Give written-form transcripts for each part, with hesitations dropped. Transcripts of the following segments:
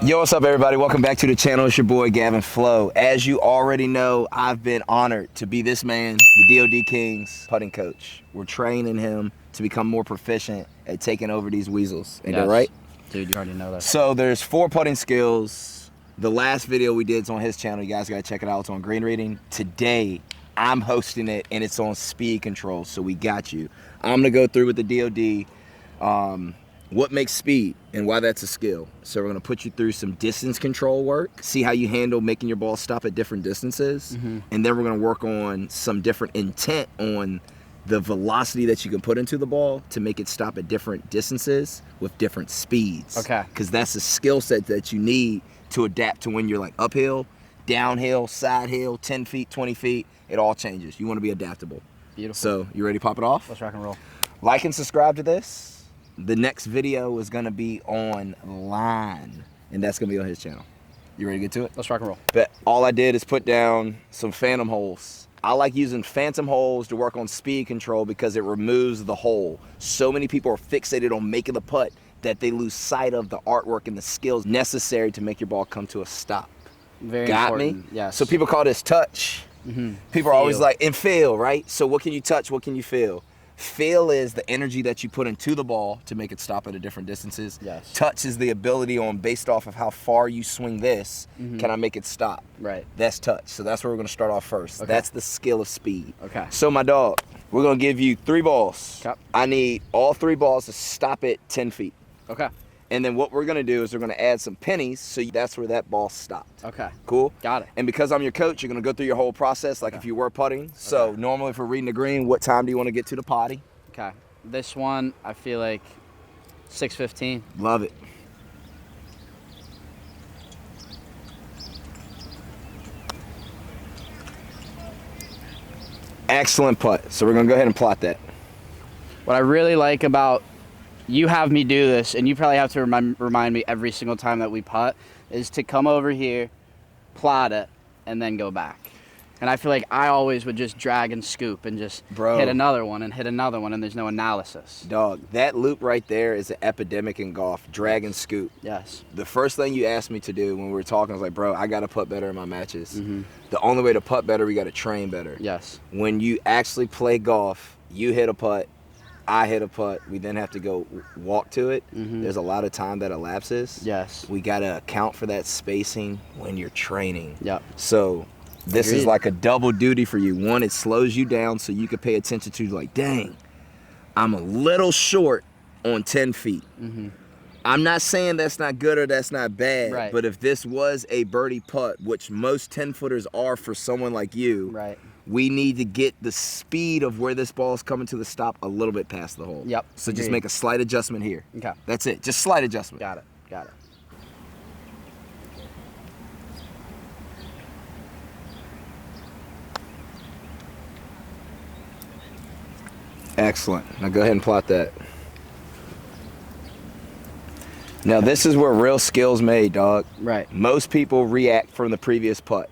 Yo, what's up, everybody? Welcome back to the channel. It's your boy, Gavin Flo. As you already know, I've been honored to be this man, the DOD King's putting coach. We're training him to become more proficient at taking over these weasels. Ain't that right? Dude, you already know that. So there's 4 putting skills. The last video we did is on his channel. You guys got to check it out. It's on green reading. Today, I'm hosting it, and it's on speed control, so we got you. I'm going to go through with the DOD. What makes speed and why that's a skill. So we're gonna put you through some distance control work, see how you handle making your ball stop at different distances, and then we're gonna work on some different intent on the velocity that you can put into the ball to make it stop at different distances with different speeds. Okay. Because that's a skill set that you need to adapt to when you're like uphill, downhill, side hill, 10 feet, 20 feet, it all changes. You wanna be adaptable. Beautiful. So you ready to pop it off? Let's rock and roll. Like and subscribe to this. The next video is gonna be online, and that's gonna be on his channel. You ready to get to it? Let's rock and roll. But all I did is put down some phantom holes. I like using phantom holes to work on speed control because it removes the hole. So many people are fixated on making the putt that they lose sight of the artwork and the skills necessary to make your ball come to a stop. Very Got important. me? Yes. So people call this touch. People are always Feel. like, and feel, right? So what can you touch? What can you feel? Feel is the energy that you put into the ball to make it stop at different distances. Yes. Touch is the ability on based off of how far you swing this, can I make it stop? Right. That's touch. So that's where we're gonna start off first. Okay. That's the skill of speed. Okay. So my dog, we're gonna give you 3 balls. Okay. I need all 3 balls to stop at 10 feet. Okay. And then what we're gonna do is we're gonna add some pennies so that's where that ball stopped. Okay. Cool? Got it. And because I'm your coach, you're gonna go through your whole process like if you were putting. So normally if we're reading the green, what time do you wanna get to the potty? Okay. This one, I feel like 6:15. Love it. Excellent putt. So we're gonna go ahead and plot that. What I really like about you have me do this, and you probably have to remind me every single time that we putt, is to come over here, plot it, and then go back. And I feel like I always would just drag and scoop and just hit another one and hit another one, and there's no analysis. Dog, that loop right there is an epidemic in golf. Drag and scoop. Yes. The first thing you asked me to do when we were talking, I was like, bro, I got to putt better in my matches. The only way to putt better, we got to train better. Yes. When you actually play golf, you hit a putt, I hit a putt, we then have to go walk to it. There's a lot of time that elapses. Yes. We got to account for that spacing when you're training. Yep. So this is like a double duty for you. One, it slows you down so you can pay attention to like, dang, I'm a little short on 10 feet. I'm not saying that's not good or that's not bad, Right. but if this was a birdie putt, which most 10-footers are for someone like you, Right. we need to get the speed of where this ball is coming to the stop a little bit past the hole. Yep. So just Agreed. make a slight adjustment here. Okay. That's it. Just slight adjustment. Got it. Got it. Excellent. Now go ahead and plot that. Now this is where real skill's made, dog. Right. Most people react from the previous putt.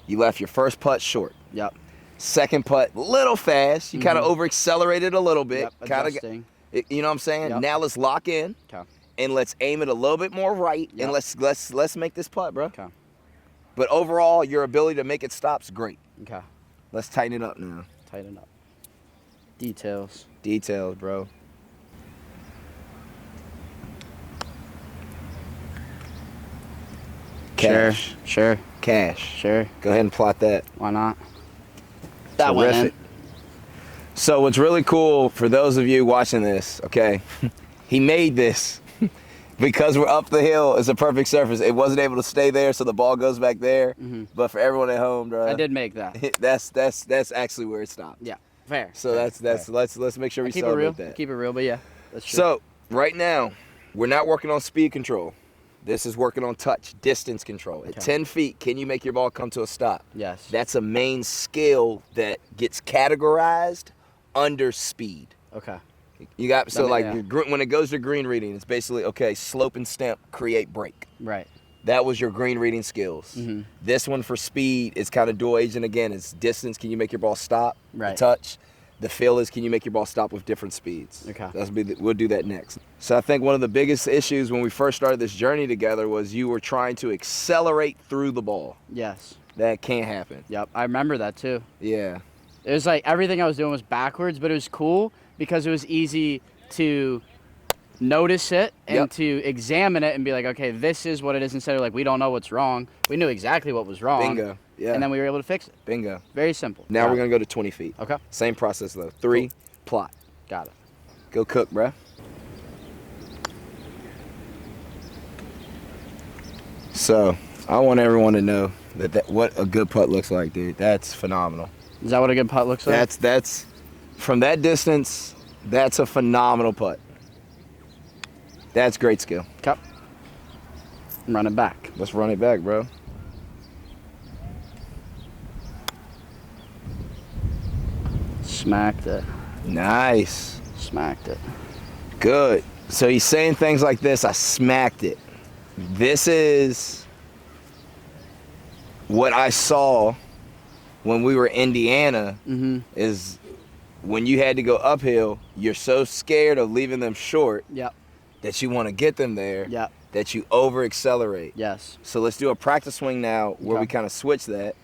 You left your first putt short. Yep. Second putt, little fast. You kind of over accelerated a little bit. Yep. Kind Adjusting. of, you know what I'm saying? Yep. Now let's lock in Okay. and let's aim it a little bit more right Yep. and let's make this putt, bro. Okay. But overall, your ability to make it stop's great. Okay. Let's tighten it up now. Tighten up. Details. Details, bro. Cash. Sure. Cash. Sure. Go ahead and plot that. Why not? That went in. Terrific. So what's really cool for those of you watching this, okay, he made this because we're up the hill. It's a perfect surface. It wasn't able to stay there, so the ball goes back there. But for everyone at home, bro, I did make that. that's actually where it stopped. Yeah. Fair. So fair, that's fair. let's make sure we Keep it real. celebrate that. Keep it real, but yeah, that's true. So right now, we're not working on speed control. This is working on touch, distance control. At 10 feet, can you make your ball come to a stop? Yes. That's a main skill that gets categorized under speed. Okay. You got, so That like mean- when it goes to green reading, it's basically, okay, slope and stamp, create break. Right. That was your green reading skills. This one for speed is kind of dual agent again. It's distance, can you make your ball stop? Right. The touch. The feel is, can you make your ball stop with different speeds? Okay. We'll do that next. So I think one of the biggest issues when we first started this journey together was you were trying to accelerate through the ball. Yes. That can't happen. Yep. I remember that too. Yeah. It was like everything I was doing was backwards, but it was cool because it was easy to notice it and to examine it and be like, okay, this is what it is, instead of like, we don't know what's wrong. We knew exactly what was wrong. Bingo. Yeah. And then we were able to fix it. Bingo. Very simple. Now we're going to go to 20 feet. Okay. Same process though. 3, plot. Got it. Go cook, bruh. So, I want everyone to know that what a good putt looks like, dude. That's phenomenal. Is that what a good putt looks like? That's from that distance, that's a phenomenal putt. That's great skill. Okay. Run it back. Let's run it back, bro. Smacked it. Nice. Smacked it. Good. So he's saying things like this, I smacked it. This is what I saw when we were in Indiana, is when you had to go uphill, you're so scared of leaving them short Yep. that you want to get them there, Yep. that you over accelerate. Yes. So let's do a practice swing now where Okay. we kind of switch that.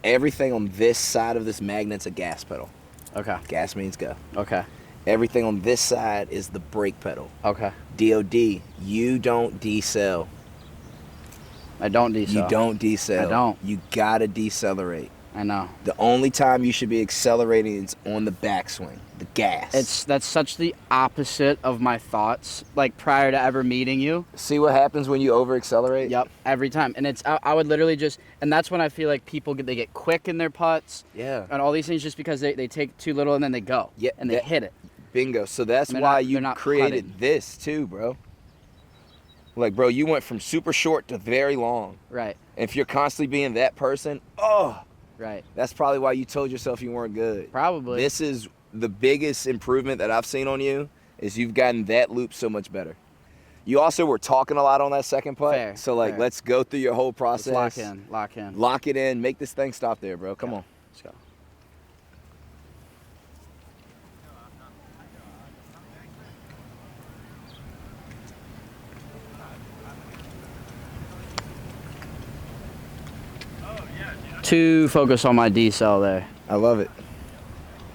Everything on this side of this magnet's a gas pedal. Okay. Gas means go. Okay. Everything on this side is the brake pedal. Okay. DOD, you don't decel. I don't decel. You don't decel. I don't. You gotta decelerate. I know. The only time you should be accelerating is on the backswing, the gas. That's such the opposite of my thoughts. Like prior to ever meeting you. See what happens when you over accelerate? Yep. Every time, and I would literally just, and that's when I feel like people they get quick in their putts. Yeah. And all these things just because they take too little and then they go. Yeah, And they hit it. Bingo. So that's They're why not- you they're not created putting. this too, bro. Like, bro, you went from super short to very long. Right. If you're constantly being that person, Right. that's probably why you told yourself you weren't good. Probably. This is the biggest improvement that I've seen on you, is you've gotten that loop so much better. You also were talking a lot on that second putt. Fair, so, like, fair. let's go through your whole process. Let's lock in. Lock in. Lock it in. Make this thing stop there, bro. Come on. Let's go. Too focused on my decel there, I love it.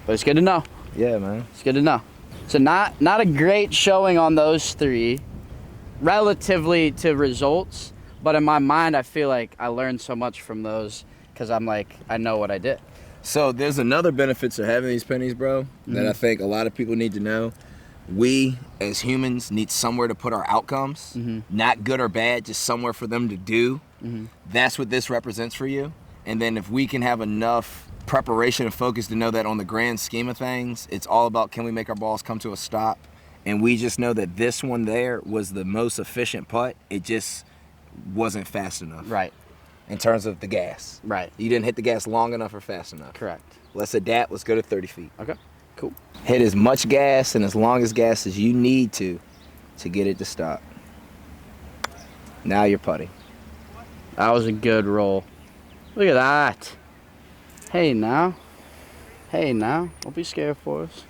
but it's good to know. Yeah, man. It's good to know. So not a great showing on those three, relatively to results, but in my mind I feel like I learned so much from those because I'm like, I know what I did. So there's another benefit to having these pennies, bro, that I think a lot of people need to know. We, as humans, need somewhere to put our outcomes. Not good or bad, just somewhere for them to do. That's what this represents for you. And then if we can have enough preparation and focus to know that on the grand scheme of things, it's all about, can we make our balls come to a stop? And we just know that this one there was the most efficient putt. It just wasn't fast enough. Right. In terms of the gas. Right. You didn't hit the gas long enough or fast enough. Correct. Let's adapt. Let's go to 30 feet. Okay. Cool. Hit as much gas and as long as gas as you need to get it to stop. Now you're putting. That was a good roll. Look at that. Hey now. Hey now. Don't be scared for us.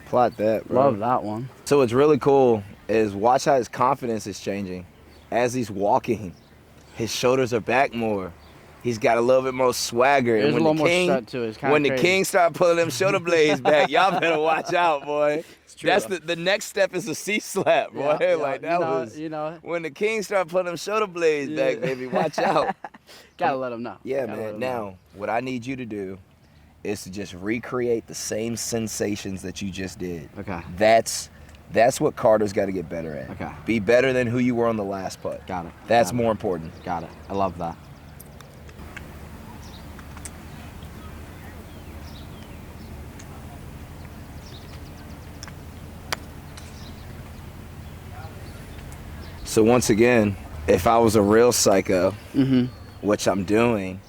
Plot that, bro. Love that one. So what's really cool is watch how his confidence is changing. As he's walking, his shoulders are back more. He's got a little bit more swagger. There's And a little more strut to it. It's kinda when the crazy. king start pulling them shoulder blades back, y'all better watch out, boy. true, That's though. the next step is a C slap, boy. Yeah, Like yeah. that You know, was you know. when the king start pulling them shoulder blades Yeah. back, baby. Watch out. Gotta let them know. Yeah, Gotta let man. 'em know. Now, what I need you to do is to just recreate the same sensations that you just did. Okay. That's what Carter's got to get better at. Okay. Be better than who you were on the last putt. Got it. That's Got it. more important. Got it. I love that. So once again, if I was a real psycho, which I'm doing,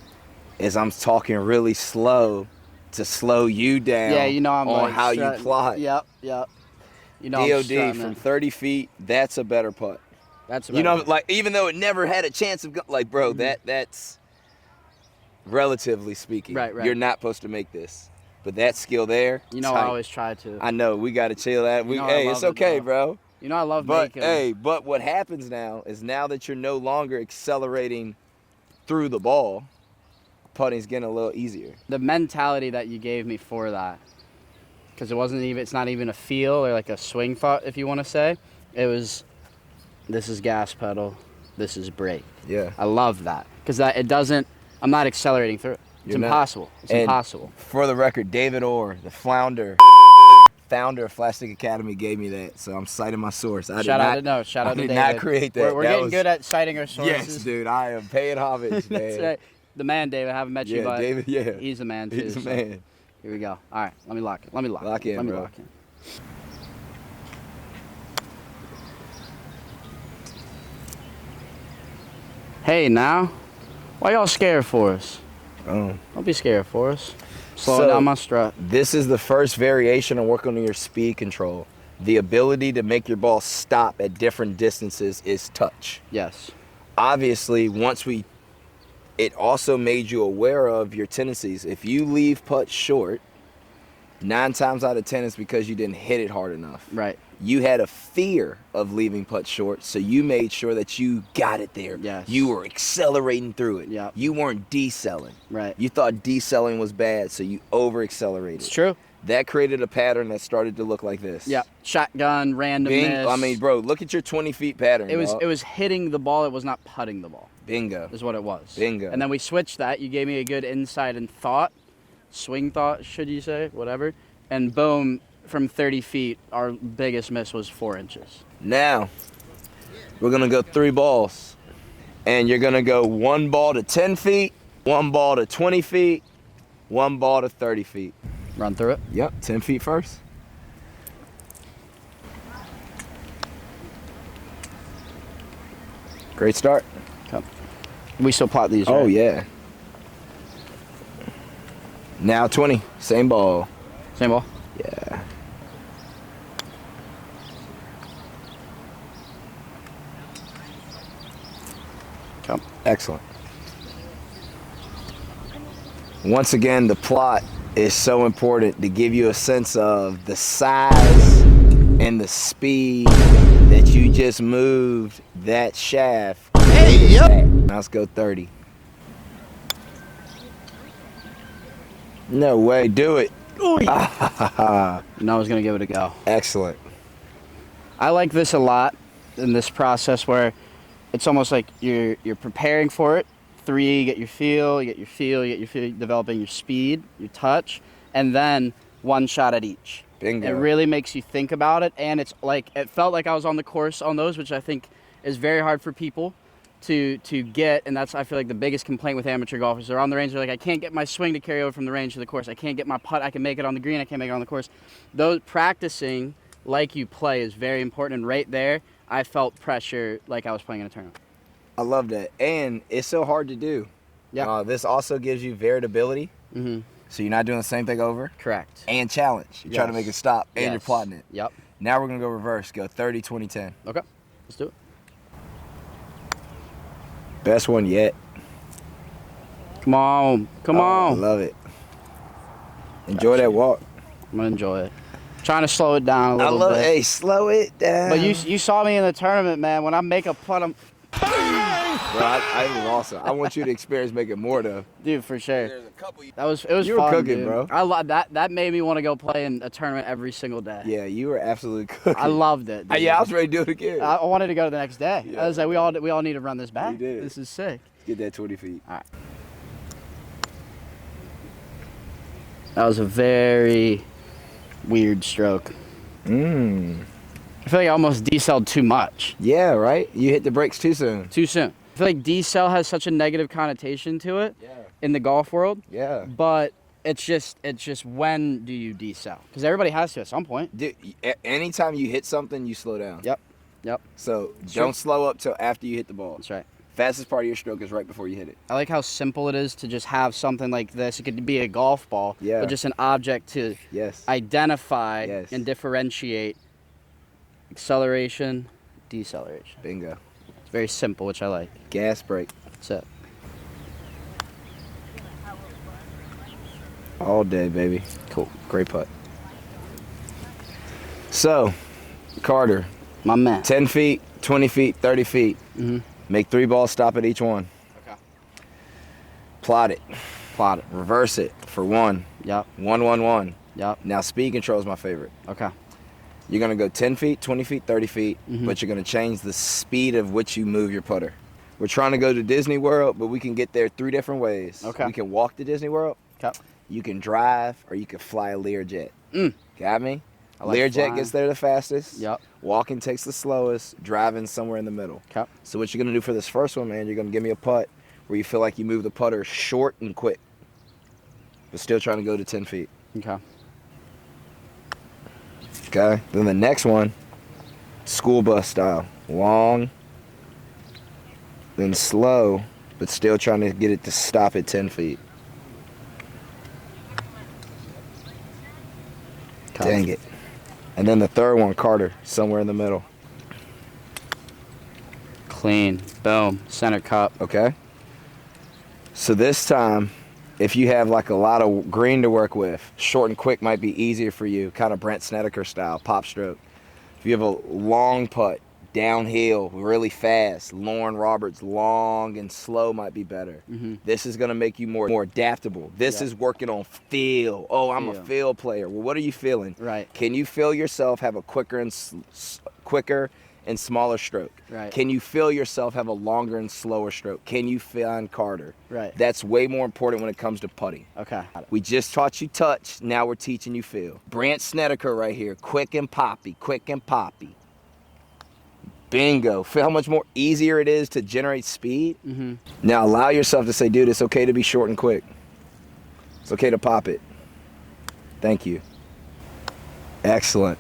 is I'm talking really slow to slow you down. Yeah, you know I'm on like how you strutting. plot. Yep. You know I'm DOD strutting from it. 30 feet, that's a better putt. That's You know, about it. like, even though it never had a chance of like, bro, that's relatively speaking. Right. You're not supposed to make this. But that skill there, You know, tight. I always try to. I know we got to chill that. You know I It's love it, okay, though. bro. You know, I love But making 'em. but what happens now is now that you're no longer accelerating through the ball, putting's getting a little easier. The mentality that you gave me for that, because it's not even a feel or like a swing thought, if you want to say. It was, this is gas pedal, this is brake. Yeah. I love that, because I'm not accelerating through it. It's You're not. impossible. It's And impossible. For the record, David Orr, the founder of Flat Stick Academy, gave me that, so I'm citing my source. Shout out to David. did not create that. We're That getting was- good at citing our sources. Yes, dude, I am paying homage, man. That's right. The man, David. I haven't met you, Yeah, but David, yeah. he's the man too. He's a so man. Here we go. All right, let me lock it. Let me lock Lock it. in, Let me bro. lock in. Hey, now, why y'all scared for us? Oh. Don't be scared for us. Slowing So- down my strut. This is the first variation on working on your speed control. The ability to make your ball stop at different distances is touch. Yes. Obviously, it also made you aware of your tendencies. If you leave putts short, 9 times out of 10 it's because you didn't hit it hard enough. Right. You had a fear of leaving putts short, so you made sure that you got it there. Yes. You were accelerating through it. Yep. You weren't decelling. Right. You thought decelling was bad, so you over-accelerated. It's true. That created a pattern that started to look like this. Yeah. Shotgun, randomness. I mean, bro, look at your 20 feet pattern. It dog. was hitting the ball. It was not putting the ball. Bingo. Is what it was. Bingo. And then we switched that. You gave me a good insight and thought, swing thought, should you say, whatever. And boom, from 30 feet, our biggest miss was 4 inches. Now, we're going to go 3 balls. And you're going to go 1 ball to 10 feet, 1 ball to 20 feet, 1 ball to 30 feet. Run through it. Yep, 10 feet first. Great start. Come. We still plot these, Oh, right? yeah. Now 20, same ball. Same ball. Yeah. Come. Excellent. Once again, the plot is so important to give you a sense of the size and the speed that you just moved that shaft. Hey, yep. Now let's go 30. No way, do it. No, I was going to give it a go. Excellent. I like this a lot in this process where it's almost like you're preparing for it. 3, you get your feel, developing your speed, your touch, and then 1 shot at each. Bingo. It really makes you think about it, and it's like it felt like I was on the course on those, which I think is very hard for people to get, and that's I feel like the biggest complaint with amateur golfers. They're on the range, they're like, I can't get my swing to carry over from the range to the course. I can't get my putt. I can make it on the green. I can't make it on the course. Those practicing like you play is very important, and right there, I felt pressure like I was playing in a tournament. I love that. And it's so hard to do. Yeah. This also gives you variability. Mm-hmm. So you're not doing the same thing over. Correct. And challenge. You're trying to Yes. make it stop and you're Yes. plotting it. Yep. Now we're going to go reverse. Go 30, 20, 10. Okay. Let's do it. Best one yet. Come on. Come Oh, I on. love it. Enjoy that walk. I'm going to enjoy it. Trying to slow it down a I little love bit. it. Hey, slow it down. But you saw me in the tournament, man. When I make a putt, I'm... Bro, I ain't lost it. I want you to experience making more, though. Dude, for sure. There's a couple. It was You were fun, cooking, dude. bro. I love that. That made me want to go play in a tournament every single day. Yeah, you were absolutely cooking. I loved it. Dude. Yeah, I was ready to do it again. I wanted to go to the next day. Yeah. I was like, we all need to run this back. We did. This is sick. Get that 20 feet. All right. That was a very weird stroke. I feel like I almost decelled too much. Yeah, right? You hit the brakes too soon. Too soon. I feel like decel has such a negative connotation to it Yeah. in the golf world. Yeah. But it's just when do you decel? Because everybody has to at some point. Dude, anytime you hit something, you slow down. Yep. Yep. So Sure. don't slow up till after you hit the ball. That's right. Fastest part of your stroke is right before you hit it. I like how simple it is to just have something like this. It could be a golf ball, Yeah. but just an object to Yes. identify Yes. and differentiate acceleration, deceleration. Bingo. It's very simple, which I like. Gas brake. That's it. All day, baby. Cool. Great putt. So, Carter, My man. 10 feet, 20 feet, 30 feet. Mm-hmm. Make 3 balls, stop at each one. Okay. Plot it. Plot it. Reverse it for 1. Yep. 1, 1, 1. Yep. Now, speed control is my favorite. Okay. You're going to go 10 feet, 20 feet, 30 feet, Mhm. but you're going to change the speed of which you move your putter. We're trying to go to Disney World, but we can get there 3 different ways. Okay. We can walk to Disney World, Okay. you can drive, or you can fly a Learjet. Got me? I like Learjet flying. gets there the fastest. Yep. Walking takes the slowest. Driving somewhere in the middle. Okay. So what you're going to do for this first one, man, you're going to give me a putt where you feel like you move the putter short and quick, but still trying to go to 10 feet. Okay. Okay? Then the next one, school bus style. Long, then slow, but still trying to get it to stop at 10 feet. Okay. Dang it. And then the third one, Carter, somewhere in the middle. Clean. Boom. Center cup. Okay? So this time, if you have like a lot of green to work with, short and quick might be easier for you, kind of Brent Snedeker style, pop stroke. If you have a long putt, downhill, really fast, Lauren Roberts, long and slow might be better. Mm-hmm. This is going to make you more adaptable. This is working on feel. Oh, I'm a feel player. Well, what are you feeling? Right. Can you feel yourself have a quicker and smaller stroke? Right. Can you feel yourself have a longer and slower stroke? Can you find Carter? Right. That's way more important when it comes to putting. Okay. We just taught you touch. Now we're teaching you feel. Brant Snedeker right here. Quick and poppy. Quick and poppy. Bingo. Feel how much more easier it is to generate speed? Mm-hmm. Now allow yourself to say, dude, it's okay to be short and quick. It's okay to pop it. Thank you. Excellent.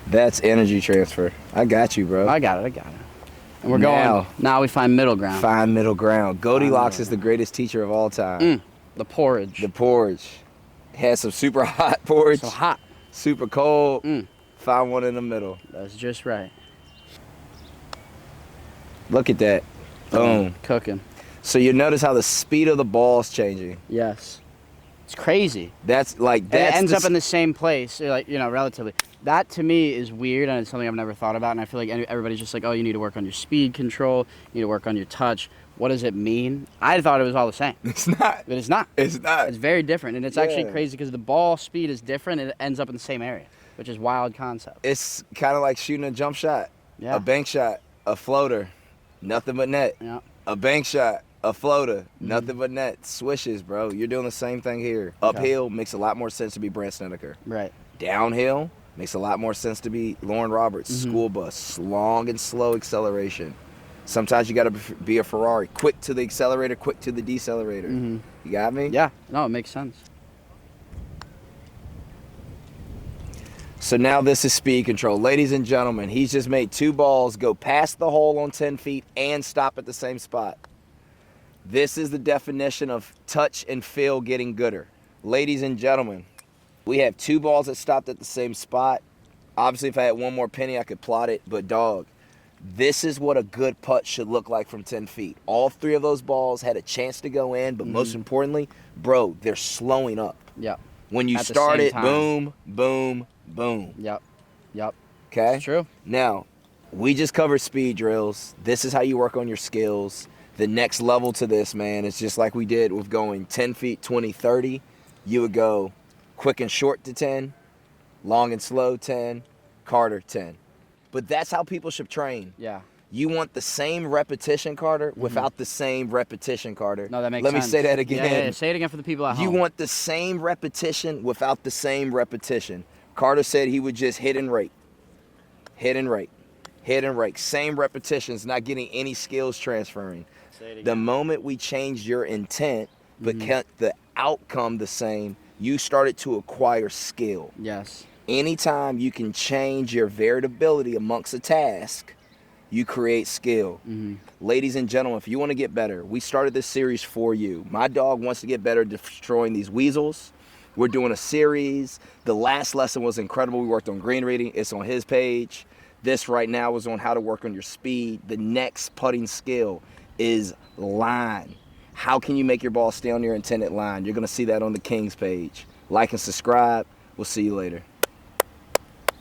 That's energy transfer. I got you, bro. I got it. And we're going. Now we find middle ground. Find middle ground. Goldilocks is the greatest teacher of all time. The porridge. The porridge. Has some super hot porridge. So hot. Super cold. Find one in the middle. That's just right. Look at that. Boom. Cooking. So you notice how the speed of the ball is changing. Yes. It's crazy. That's like And it ends up in the same place, like, you know, relatively. That to me is weird, and it's something I've never thought about. And I feel like everybody's just like, oh, you need to work on your speed control, you need to work on your touch. What does it mean? I thought it was all the same. It's not. But it's not. It's not. It's very different, and it's actually Yeah. crazy because the ball speed is different, and it ends up in the same area, which is wild concept. It's kind of like shooting a jump shot, Yeah. a bank shot, a floater, nothing but net. Yeah. A bank shot, a floater, nothing but net. Swishes, bro. You're doing the same thing here. Okay. Uphill makes a lot more sense to be Brant Snedeker. Right. Downhill makes a lot more sense to be Lauren Roberts. School bus, long and slow acceleration. Sometimes you got to be a Ferrari. Quick to the accelerator, quick to the decelerator. You got me? Yeah. No, it makes sense. So now this is speed control. Ladies and gentlemen, he's just made 2 balls go past the hole on 10 feet and stop at the same spot. This is the definition of touch and feel getting gooder. Ladies and gentlemen, we have 2 balls that stopped at the same spot. Obviously, if I had one more penny, I could plot it, but dog, this is what a good putt should look like from 10 feet. All 3 of those balls had a chance to go in, but most importantly, bro, they're slowing up. Yep. When you At the start same it, time. boom, boom, boom. Yep. Yep. Okay? It's true. Now, we just covered speed drills. This is how you work on your skills. The next level to this, man, is just like we did with going 10 feet, 20, 30. You would go quick and short to 10, long and slow 10, Carter 10. But that's how people should train. Yeah. You want the same repetition, Carter, without the same repetition, Carter. No, that makes Let sense. me say that again. Yeah, say it again for the people at home. You want the same repetition without the same repetition. Carter said he would just hit and rake. Hit and rake. Hit and rake. Same repetitions, not getting any skills transferring. Say it again. The moment we changed your intent, but kept the outcome the same, you started to acquire skill. Yes. Anytime you can change your variability amongst a task, you create skill. Ladies and gentlemen, if you want to get better, we started this series for you. My dog wants to get better at destroying these weasels. We're doing a series. The last lesson was incredible. We worked on green reading. It's on his page. This right now is on how to work on your speed. The next putting skill is line. How can you make your ball stay on your intended line? You're going to see that on the Kings page. Like and subscribe. We'll see you later.